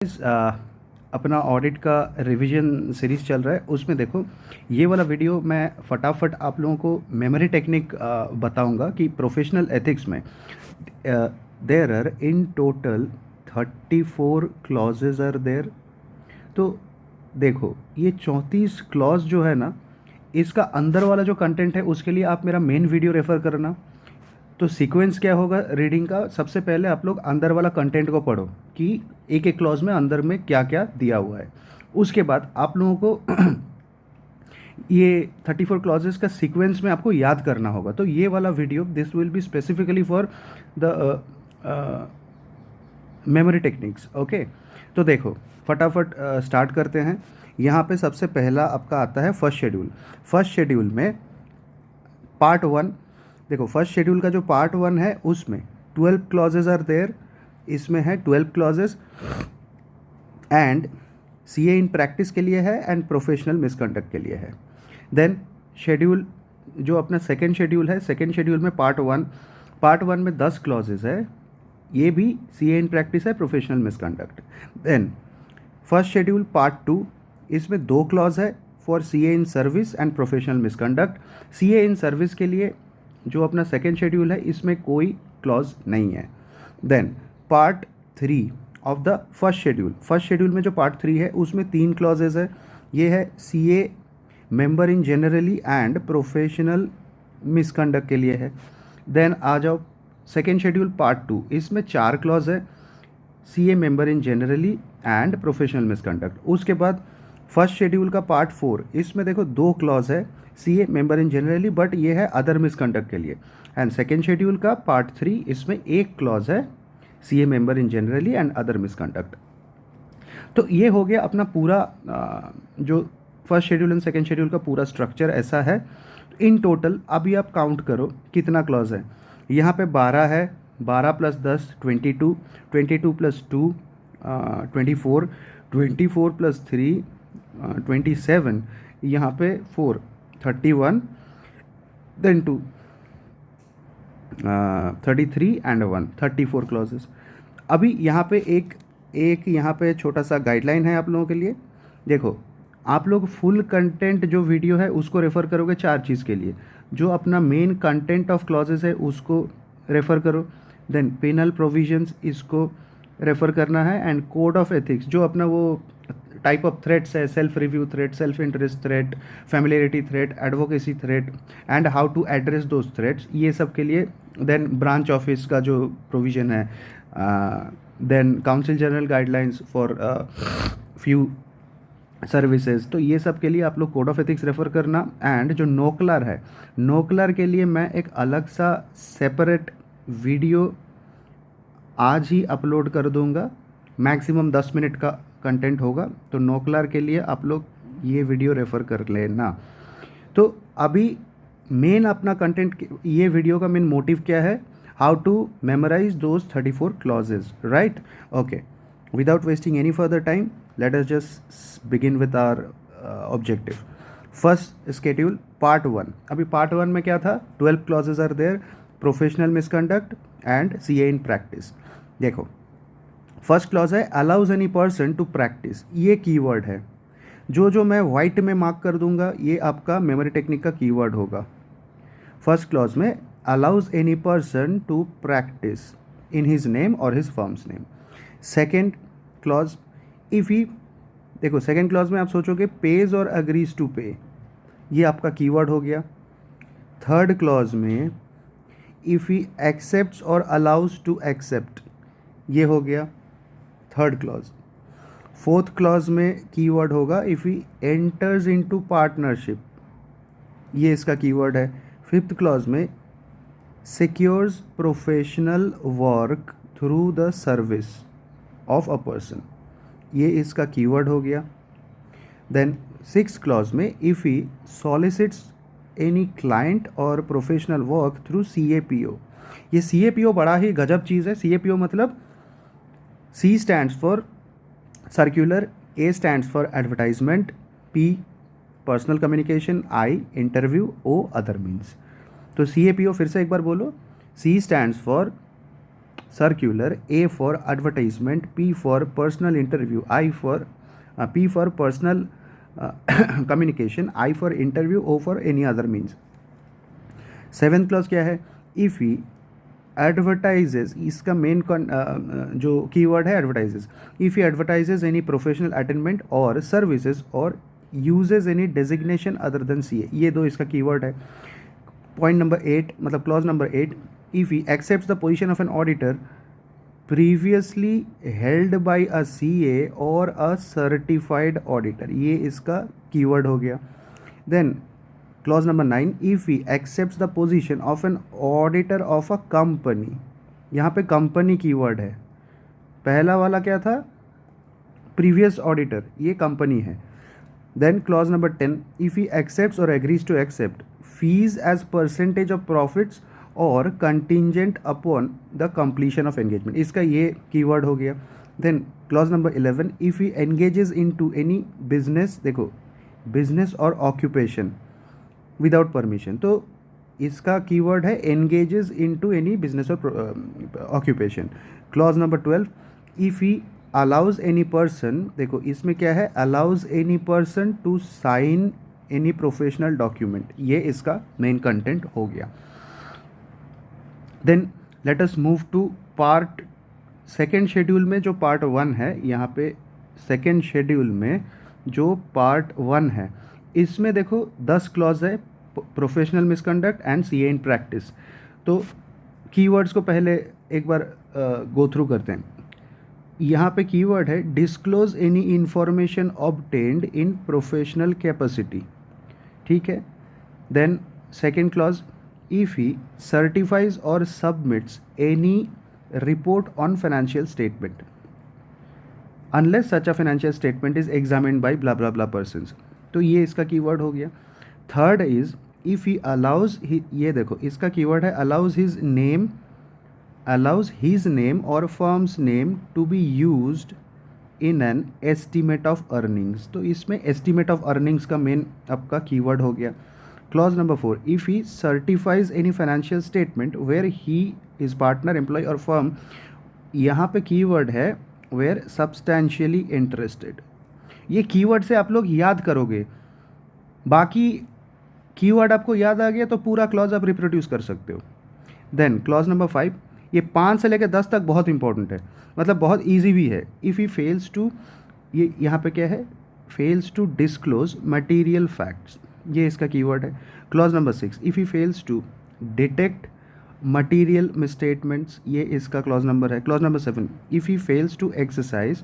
अपना ऑडिट का revision series चल रहा है। उसमें देखो, ये वाला वीडियो मैं फटाफट आप लोगों को मेमोरी टेक्निक बताऊंगा कि प्रोफेशनल एथिक्स में there are in total 34 clauses are there. तो देखो, ये 34 क्लॉज जो है ना, इसका अंदर वाला जो कंटेंट है उसके लिए आप मेरा मेन वीडियो रेफ़र करना। तो सीक्वेंस क्या होगा रीडिंग का, सबसे पहले आप लोग अंदर वाला कंटेंट को पढ़ो कि एक एक क्लॉज में अंदर में क्या क्या दिया हुआ है। उसके बाद आप लोगों को ये 34 क्लॉजेस का सीक्वेंस में आपको याद करना होगा। तो ये वाला video this will be specifically for the memory techniques. Okay, तो देखो फटाफट स्टार्ट करते हैं। यहाँ पे सबसे पहला आपका आता है फर्स्ट शेड्यूल। फर्स्ट शेड्यूल में पार्ट वन, देखो फर्स्ट शेड्यूल का जो पार्ट वन है उसमें 12 क्लॉजेज आर देयर। इसमें है 12 clauses and CA in practice के लिए है एंड प्रोफेशनल मिसकंडक्ट के लिए है। देन शेड्यूल जो अपना सेकेंड शेड्यूल है, सेकेंड शेड्यूल में पार्ट वन में 10 क्लॉजेज है, ये भी सीए इन प्रैक्टिस है, professional misconduct. Then first schedule part two, इसमें 2 क्लॉज है for CA in service and professional misconduct. CA in service के लिए जो अपना सेकेंड शेड्यूल है इसमें कोई क्लॉज नहीं है। Then part three of the first schedule, first schedule में जो पार्ट थ्री है उसमें 3 क्लॉजेज है। ये है CA member in generally and professional misconduct के लिए है। देन आ जाओ सेकेंड शेड्यूल पार्ट टू, इसमें 4 क्लॉज है, CA member in generally and professional misconduct. उसके बाद फर्स्ट शेड्यूल का पार्ट फोर, इसमें देखो 2 क्लॉज है, CA member in generally, but ये है अदर मिसकंडक्ट के लिए। एंड सेकेंड शेड्यूल का पार्ट थ्री, इसमें 1 क्लॉज है, CA member in generally and other misconduct. तो ये हो गया अपना पूरा जो first schedule and second schedule का पूरा स्ट्रक्चर ऐसा है। इन टोटल अभी आप काउंट करो कितना क्लॉज है। यहाँ पे 12 है, 12 प्लस 10 22, 22 प्लस 2 24, 24 प्लस 3 27, यहाँ पे 4 31, देन 2 33 एंड 1 34 क्लॉजेस। अभी यहाँ पे एक यहाँ पे छोटा सा गाइडलाइन है आप लोगों के लिए। देखो, आप लोग फुल कंटेंट जो वीडियो है उसको रेफ़र करोगे 4 चीज़ के लिए। जो अपना मेन कंटेंट ऑफ क्लॉजेस है उसको रेफ़र करो, देन पेनल प्रोविजंस इसको रेफ़र करना है, एंड कोड ऑफ एथिक्स जो अपना वो टाइप ऑफ थ्रेट्स है, self review threat, self interest threat, familiarity threat, advocacy threat and how to address those threats, ये सब के लिए। देन ब्रांच ऑफिस का जो प्रोविज़न है, then council general guidelines for few services, तो ये सब के लिए आप लोग कोड ऑफ एथिक्स रेफ़र करना। एंड जो नोकलर है, नोकलर के लिए मैं एक अलग सा सेपरेट वीडियो आज ही अपलोड कर दूंगा, मैक्सिमम 10 मिनट का कंटेंट होगा। तो नोकलर के लिए आप लोग ये वीडियो रेफ़र कर लेना। तो अभी मेन अपना कंटेंट, ये वीडियो का मेन मोटिव क्या है, how to memorize those 34 clauses, right? Okay, without wasting any further time, let us just begin with our objective. First schedule part one, अभी पार्ट वन में क्या था, 12 clauses are there, professional misconduct and CA in practice. देखो, first clause है allows any person to practice, ये keyword है। जो मैं वाइट में मार्क कर दूंगा ये आपका मेमोरी टेक्निक का कीवर्ड होगा। फर्स्ट क्लॉज में allows any person to practice in his name और his firm's name. Second clause, if he, देखो सेकेंड क्लॉज में आप सोचोगे पेज और अग्रीज टू पे, ये आपका कीवर्ड हो गया। थर्ड क्लॉज में इफ़ ही एक्सेप्ट्स और अलाउज टू एक्सेप्ट, ये हो गया थर्ड क्लॉज। फोर्थ क्लॉज में कीवर्ड होगा if he enters into partnership, ये इसका कीवर्ड है। फिफ्थ क्लॉज में secures professional work through the service of a person, ये इसका कीवर्ड हो गया। देन सिक्स क्लॉज में इफ़ ही सॉलिसिट्स एनी क्लाइंट और प्रोफेशनल वर्क थ्रू CAPO, ये CAPO बड़ा ही गजब चीज़ है। CAPO मतलब C stands for circular, A stands for advertisement, P personal communication, I interview, O other means। तो CAPO फिर से एक बार बोलो, C stands for circular, A for advertisement, P for personal interview, P for personal communication, I for interview, O for any other means. Seventh clause क्या है? If he एडवर्टाइजेज, इसका main जो keyword है advertises, if he advertises any professional attainment और services और uses any designation other than C A, ये दो इसका कीवर्ड है। पॉइंट नंबर 8 मतलब clause number 8, if he accepts the position of an auditor previously held by a CA और a certified auditor, ये इसका कीवर्ड हो गया। Then clause number 9, if he accepts the position of an auditor of a company, यहाँ पे company keyword है। पहला वाला क्या था? प्रीवियस ऑडिटर, ये कंपनी है। Then clause number 10, if he accepts और agrees to accept fees as percentage of profits और contingent upon the completion of engagement, इसका ये कीवर्ड हो गया। Then clause number 11, if he engages in to any business, देखो business और occupation without permission, तो इसका कीवर्ड है engages in to any business और occupation. Clause number 12, if he allows any person, देखो इसमें क्या है? Allows any person to sign any professional document, ये इसका मेन कंटेंट हो गया। Then let us move to part second schedule में जो पार्ट 1 है, यहाँ पे सेकेंड शेड्यूल में जो पार्ट 1 है, इसमें देखो 10 क्लॉज है, professional misconduct and CA in practice. तो कीवर्ड्स को पहले एक बार गो थ्रू करते हैं। यहाँ पे कीवर्ड है disclose any information obtained in professional capacity, ठीक है। Then second clause, if he certifies और submits any report on financial statement unless such a financial statement is examined by blah blah blah persons, तो ये इसका keyword हो गया। Third is if he allows, ये देखो इसका कीवर्ड है अलाउज हिज नेम और firm's name to be used in an estimate of earnings, तो इसमें एस्टीमेट ऑफ अर्निंग्स का मेन आपका कीवर्ड हो गया। Clause number 4, if he certifies any financial statement where he is partner employ और firm, यहाँ पे कीवर्ड है वेयर सब्सटैंशियली इंटरेस्टेड। ये कीवर्ड से आप लोग याद करोगे, बाकी कीवर्ड आपको याद आ गया तो पूरा क्लॉज आप रिप्रोड्यूस कर सकते हो। देन क्लॉज नंबर 5, ये 5 से लेकर 10 तक बहुत इंपॉर्टेंट है, मतलब बहुत ईजी भी है। इफ़ ही फेल्स टू, ये यहाँ पे क्या है? Fails to disclose material facts, ये इसका कीवर्ड है। Clause number 6, if he fails to detect material misstatements, ये इसका क्लॉज नंबर है। Clause number 7, if he fails to exercise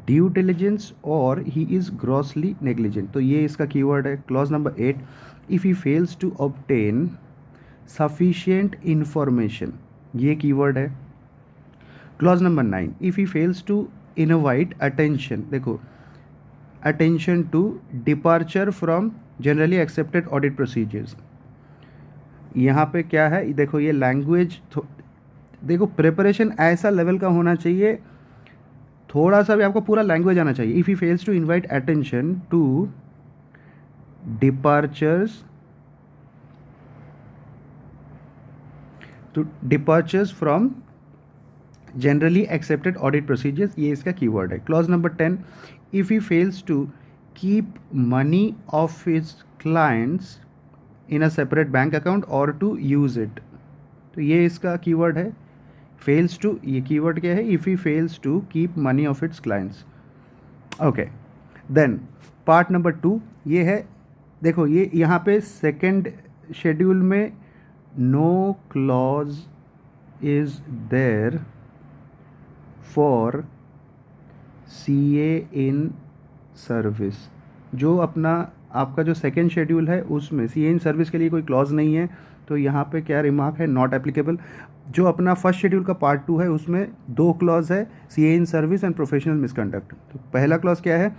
due diligence और ही इज़ ग्रॉसली नेग्लिजेंट, तो ये इसका कीवर्ड है। Clause number 8, if he fails to obtain sufficient information, ये keyword है। Clause number 9, if he fails to invite attention, देखो attention to departure from generally accepted audit procedures, यहाँ पे क्या है? देखो ये लैंग्वेज, देखो प्रिपरेशन ऐसा लेवल का होना चाहिए, थोड़ा सा भी आपको पूरा लैंग्वेज आना चाहिए। If he fails to invite attention to departures from generally accepted audit procedures, ये इसका कीवर्ड है। Clause number 10, if he fails to keep money of his clients in a separate bank account और to use it, तो ये इसका keyword है। Fails to, ये keyword क्या है? If he fails to keep money of its clients. Okay, then part number 2 ये है, देखो ये यहाँ पे सेकेंड शेड्यूल में no clause is there for CA in service, जो अपना आपका जो सेकेंड शेड्यूल है उसमें सीए इन सर्विस के लिए कोई क्लॉज नहीं है, तो यहाँ पे क्या रिमार्क है? Not applicable. जो अपना फर्स्ट शेड्यूल का पार्ट 2 है उसमें 2 क्लॉज है, CA in service and professional misconduct. तो पहला क्लॉज क्या है?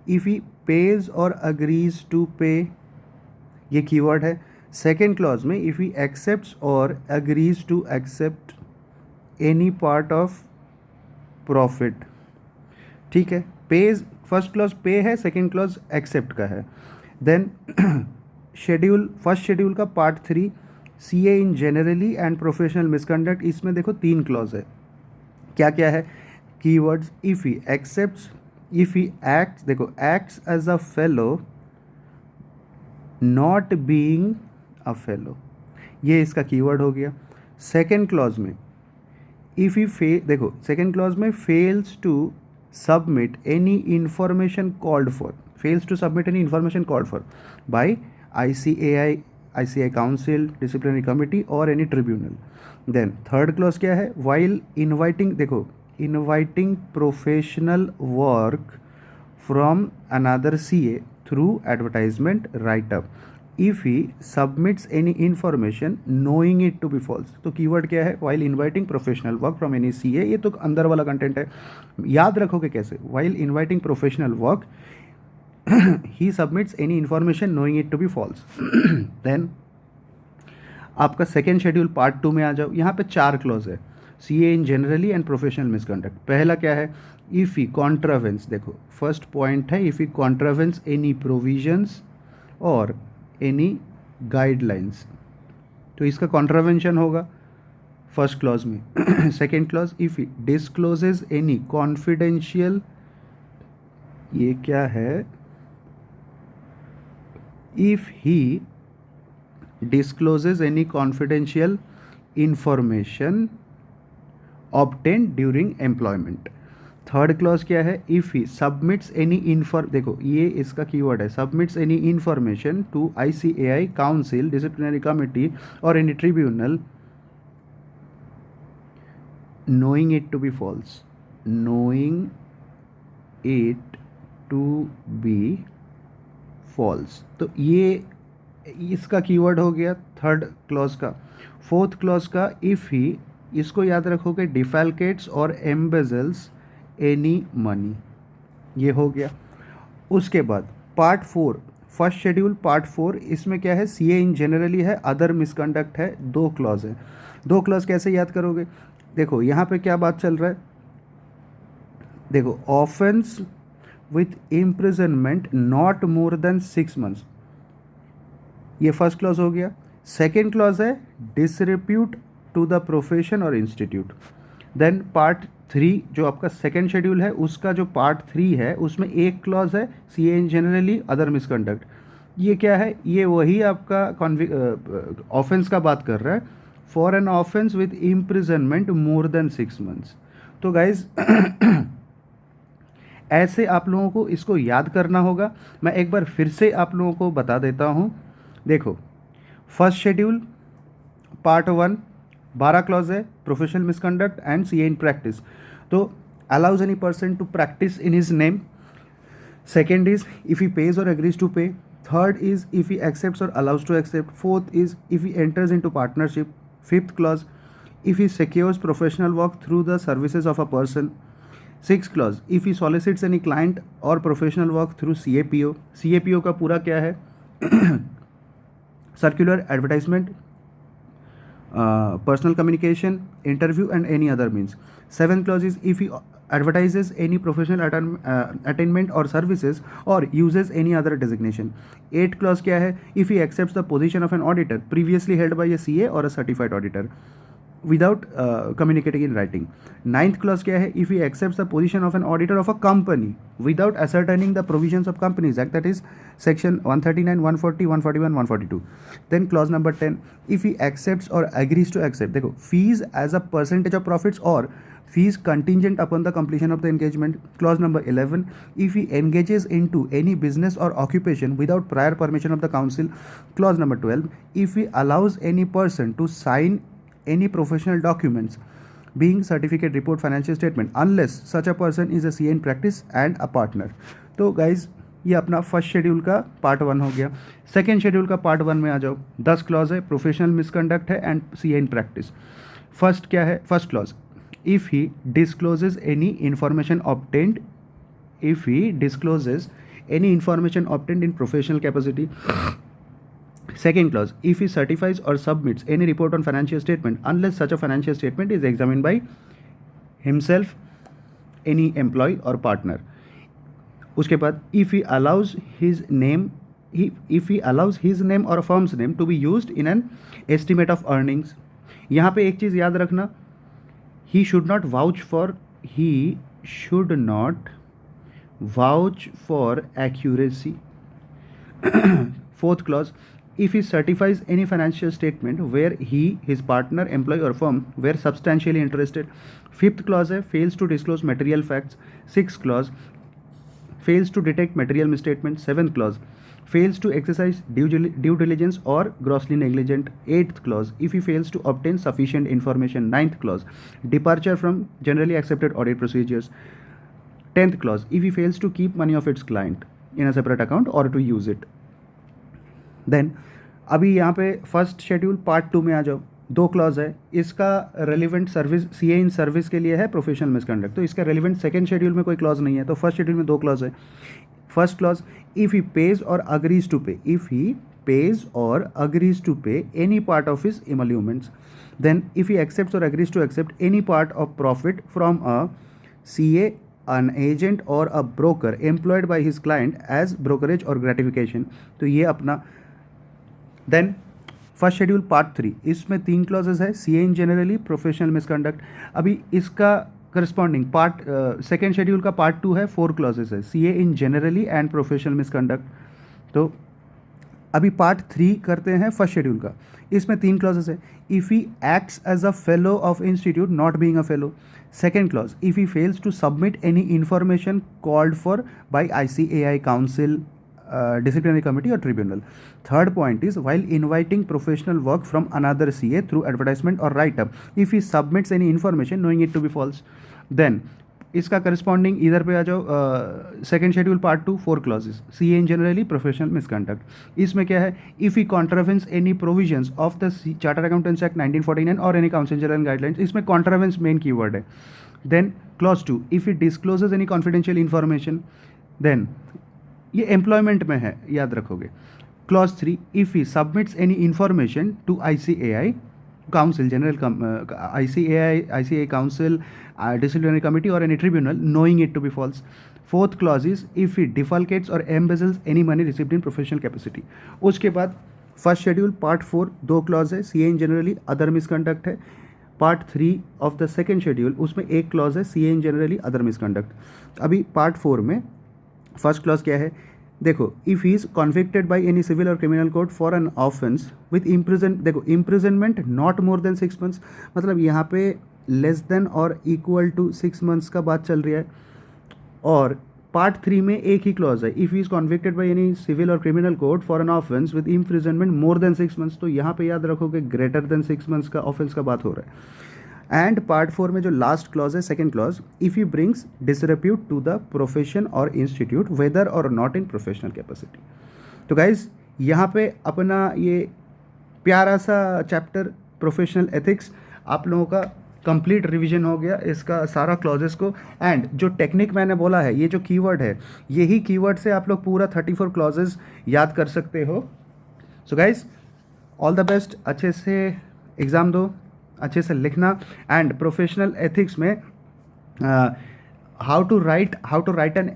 इफ़ ही पेज और अग्रीज टू पे, ये कीवर्ड है। सेकेंड क्लॉज में इफ़ ही एक्सेप्ट्स और agrees to accept any part of profit, ठीक है। पेज, फर्स्ट क्लॉज पे है, सेकेंड क्लॉज एक्सेप्ट का है। देन शेड्यूल, फर्स्ट शेड्यूल का part 3 CA in generally and professional misconduct, इसमें देखो 3 क्लॉज है। क्या क्या है keywords, if he accepts, if he acts, देखो acts as a fellow not being a fellow, ये इसका कीवर्ड हो गया। सेकेंड क्लॉज में इफ़ ही देखो सेकेंड क्लॉज में fails to submit any information called for, fails to submit any information called for by ICAI council, disciplinary committee और any tribunal. Then third clause क्या है, while inviting, देखो inviting professional work from another CA through advertisement write up if he submits any information knowing it to be false. तो keyword क्या है, while inviting professional work from any CA, ये तो अंदर वाला कंटेंट है, याद रखोगे कैसे, while inviting professional work he submits any information knowing it to be false. Then आपका सेकेंड शेड्यूल पार्ट 2 में आ जाओ, यहाँ पे 4 क्लॉज है, CA in generally and professional misconduct. पहला क्या है, इफ़ ही कॉन्ट्रावेंस, देखो फर्स्ट पॉइंट है, if he contravenes any provisions और एनी गाइडलाइंस, तो इसका कॉन्ट्रावेंशन होगा फर्स्ट क्लॉज में। Second clause, if he discloses any confidential, ये क्या है, if he discloses any confidential information obtained during employment। Third clause क्या है, इफ ही सबमिट्स एनी देखो ये इसका कीवर्ड है, submits any information to ICAI council, disciplinary committee और any tribunal knowing it to be false, knowing it to be false। तो ये इसका कीवर्ड हो गया थर्ड क्लॉज का। फोर्थ क्लॉज का, इफ़ ही, इसको याद रखोगे, डिफेलकेट्स और एम्बेजल्स एनी मनी, ये हो गया। उसके बाद पार्ट 4, फर्स्ट शेड्यूल पार्ट 4, इसमें क्या है, CA इन जनरली है, अदर मिसकंडक्ट है, 2 क्लॉज है। 2 क्लॉज कैसे याद करोगे, देखो यहाँ पे क्या बात चल रहा है, देखो offence with imprisonment not more than 6 months, ये फर्स्ट क्लॉज हो गया। सेकेंड क्लॉज है डिसरिप्यूट टू द प्रोफेशन और इंस्टीट्यूट। देन पार्ट 3 जो आपका सेकेंड शेड्यूल है, उसका जो पार्ट 3 है उसमें एक क्लॉज है, CA इन जनरली अदर मिसकंडक्ट। ये क्या है, ये वही आपका ऑफेंस का बात कर रहा है, for an offence with imprisonment more than 6 months. तो गाइज ऐसे आप लोगों को इसको याद करना होगा। मैं एक बार फिर से आप लोगों को बता देता हूँ, देखो फर्स्ट शेड्यूल पार्ट 1 12 क्लॉज है, professional misconduct and CA in practice. तो allows any person to practice in his name. Second is if he pays और agrees to pay. Third is if he accepts और allows to accept. Fourth is if he enters in to partnership. Fifth clause, if he secures professional work through the services of a person. Six clause, if he सॉलिसिट्स any client और professional work through CAPO। CAPO का पूरा क्या है, circular, advertisement, personal communication, interview and any other means. Seventh clause is if he advertises any professional attainment or services or uses any other designation. Eighth clause क्या है, if he accepts the position of an auditor previously held by a CA or a certified auditor without communicating in writing. Ninth clause क्या है, if he accepts the position of an auditor of a company without ascertaining the provisions of Companies Act, that is section 139, 140, 141, 142. Then clause number 10, if he accepts or agrees to accept, देखो fees as a percentage of profits or fees contingent upon the completion of the engagement. Clause number 11, if he engages into any business or occupation without prior permission of the council. Clause number 12, if he allows any person to sign any professional documents being certificate, report, financial statement unless such a person is a CA in practice and a partner. तो guys ये अपना first schedule का part 1 हो गया। Second schedule का part 1 में आ जाओ, 10 clause है, प्रोफेशनल मिसकंडक्ट है and CA in practice. First क्या है, first clause, if he discloses any information obtained, if he discloses any information obtained in professional capacity. Second clause, if he certifies or submits any report on financial statement unless such a financial statement is examined by himself, any employee or partner. उसके बाद if he allows his name, if he allows his name or a firm's name to be used in an estimate of earnings. यहाँ पे एक चीज़ याद रखना, he should not vouch for accuracy. Fourth clause, if he certifies any financial statement where he, his partner, employee or firm were substantially interested. Fifth clause है, fails to disclose material facts. Sixth clause, fails to detect material misstatement. Seventh clause, fails to exercise due diligence or grossly negligent. Eighth clause, if he fails to obtain sufficient information. Ninth clause, departure from generally accepted audit procedures. 10th clause, if he fails to keep money of its client in a separate account or to use it. Then अभी यहाँ पे first schedule part 2 में आ जाओ. 2 clause है. इसका relevant service CA in service के लिए है प्रोफेशनल मिसकंडक्ट. तो इसका रेलिवेंट सेकंड शेड्यूल में कोई क्लॉज नहीं है. तो फर्स्ट शेड्यूल में 2 क्लॉज है. First clause, if he pays और अग्रीज टू पे, if he pays or agrees to pay any part of his emoluments. Then if he accepts or agrees to accept any part of profit from a CA, an agent or a broker employed by his client as brokerage or gratification. तो ये अपना. Then first schedule part 3, इसमें 3 clauses है. CA in generally, professional misconduct. अभी इसका corresponding part second schedule का part 2 है, 4 clauses है. CA in generally and professional misconduct. तो अभी पार्ट 3 करते हैं फर्स्ट शेड्यूल का. इसमें 3 क्लॉजेस है. If he acts as a fellow of institute not being a fellow. Second clause, if he fails to submit any information called for by ICAI council, disciplinary committee or tribunal. Third point is, while inviting professional work from another CA through advertisement or write-up, if he submits any information knowing it to be false. Then इसका corresponding इधर पे आ जाओ. Second schedule part 2, 4 clauses. CA in generally, professional misconduct. इसमें क्या है, if he contravenes any provisions of the chartered accountants act 1949 और any council general guidelines. इसमें कॉन्ट्रावेंस मेन कीवर्ड है. Then clause 2, if he discloses any confidential information. Then ये employment में है, याद रखोगे. Clause 3, if he submits any information to ICAI council general, ICAI council, disciplinary committee or any tribunal knowing it to be false. Fourth clause is, if he defalcates or embezzles any money received in professional capacity. उसके बाद first schedule part 4, 2 clause है. CA in generally, other misconduct है. Part 3 of the second schedule, उसमें 1 clause है, CA in generally, other misconduct. अभी part 4 में first clause क्या है, देखो. If he is convicted by any civil और criminal code for an offence with देखो imprisonment not more than 6 months, मतलब यहाँ पे लेस देन और इक्वल टू 6 months का बात चल रही है. और पार्ट 3 में एक ही क्लॉज है, if he is convicted by any civil और criminal code for an offence with imprisonment more than 6 months. तो यहाँ पे याद रखोगे ग्रेटर देन 6 months का ऑफेंस का बात हो रहा है. एंड पार्ट 4 में जो लास्ट क्लॉज है, second clause, if he brings disrepute to the profession और इंस्टीट्यूट वेदर और नॉट इन प्रोफेशनल कैपेसिटी. तो गाइज यहाँ पे अपना ये प्यारा सा चैप्टर प्रोफेशनल एथिक्स आप लोगों का कंप्लीट रिवीजन हो गया, इसका सारा क्लॉजेस को. एंड जो टेक्निक मैंने बोला है, ये जो कीवर्ड है, यही कीवर्ड से आप लोग पूरा 34 क्लॉजेस याद कर सकते हो. So guys all the best. अच्छे से एग्ज़ाम दो, अच्छे से लिखना. एंड प्रोफेशनल एथिक्स में how to write an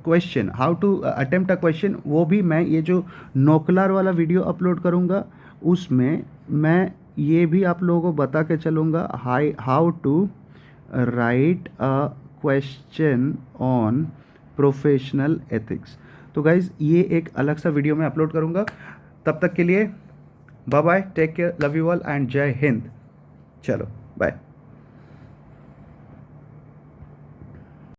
question, how to attempt a question, वो भी मैं ये जो नोकलार वाला वीडियो अपलोड करूँगा उसमें मैं ये भी आप लोगों को बता के चलूँगा, how to write a question on professional ethics. तो गाइज़ ये एक अलग सा वीडियो मैं अपलोड करूँगा. तब तक के लिए bye bye, take care, love you all and जय हिंद. चलो बाय.